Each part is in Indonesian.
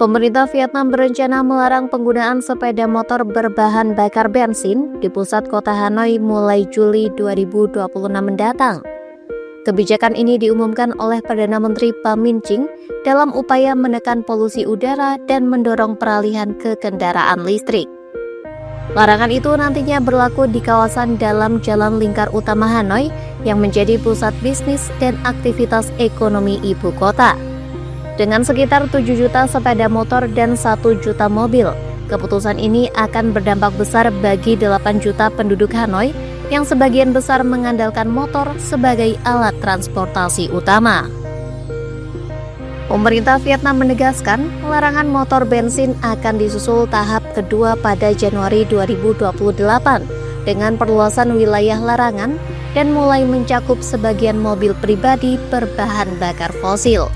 Pemerintah Vietnam berencana melarang penggunaan sepeda motor berbahan bakar bensin di pusat kota Hanoi mulai Juli 2026 mendatang. Kebijakan ini diumumkan oleh Perdana Menteri Pham Minh Chinh dalam upaya menekan polusi udara dan mendorong peralihan ke kendaraan listrik. Larangan itu nantinya berlaku di kawasan dalam jalan lingkar utama Hanoi yang menjadi pusat bisnis dan aktivitas ekonomi ibu kota. Dengan sekitar 7 juta sepeda motor dan 1 juta mobil, keputusan ini akan berdampak besar bagi 8 juta penduduk Hanoi yang sebagian besar mengandalkan motor sebagai alat transportasi utama. Pemerintah Vietnam menegaskan larangan motor bensin akan disusul tahap kedua pada Januari 2028 dengan perluasan wilayah larangan dan mulai mencakup sebagian mobil pribadi berbahan bakar fosil.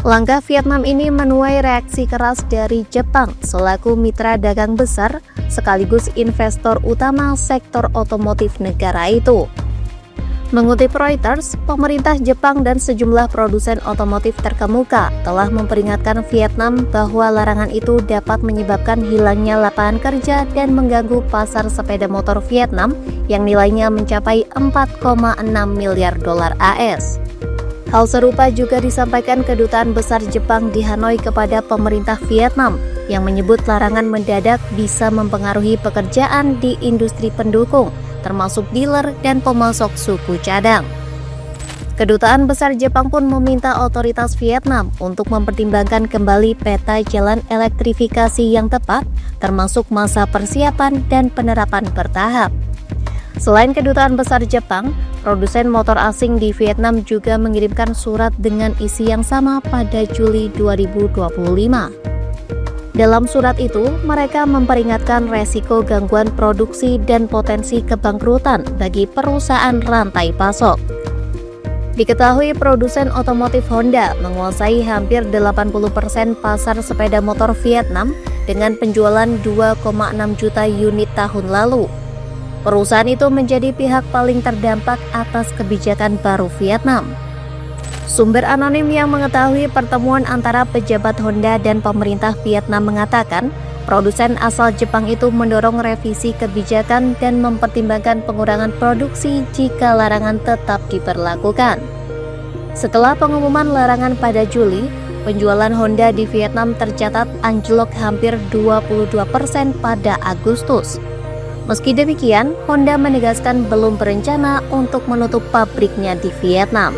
Langkah Vietnam ini menuai reaksi keras dari Jepang selaku mitra dagang besar sekaligus investor utama sektor otomotif negara itu. Mengutip Reuters, pemerintah Jepang dan sejumlah produsen otomotif terkemuka telah memperingatkan Vietnam bahwa larangan itu dapat menyebabkan hilangnya lapangan kerja dan mengganggu pasar sepeda motor Vietnam yang nilainya mencapai 4,6 miliar dolar AS. Hal serupa juga disampaikan Kedutaan Besar Jepang di Hanoi kepada pemerintah Vietnam yang menyebut larangan mendadak bisa mempengaruhi pekerjaan di industri pendukung, termasuk dealer dan pemasok suku cadang. Kedutaan Besar Jepang pun meminta otoritas Vietnam untuk mempertimbangkan kembali peta jalan elektrifikasi yang tepat, termasuk masa persiapan dan penerapan bertahap. Selain Kedutaan Besar Jepang, produsen motor asing di Vietnam juga mengirimkan surat dengan isi yang sama pada Juli 2025. Dalam surat itu, mereka memperingatkan resiko gangguan produksi dan potensi kebangkrutan bagi perusahaan rantai pasok. Diketahui produsen otomotif Honda menguasai hampir 80% pasar sepeda motor Vietnam dengan penjualan 2,6 juta unit tahun lalu. Perusahaan itu menjadi pihak paling terdampak atas kebijakan baru Vietnam. Sumber anonim yang mengetahui pertemuan antara pejabat Honda dan pemerintah Vietnam mengatakan, produsen asal Jepang itu mendorong revisi kebijakan dan mempertimbangkan pengurangan produksi jika larangan tetap diberlakukan. Setelah pengumuman larangan pada Juli, penjualan Honda di Vietnam tercatat anjlok hampir 22% pada Agustus. Meski demikian, Honda menegaskan belum berencana untuk menutup pabriknya di Vietnam.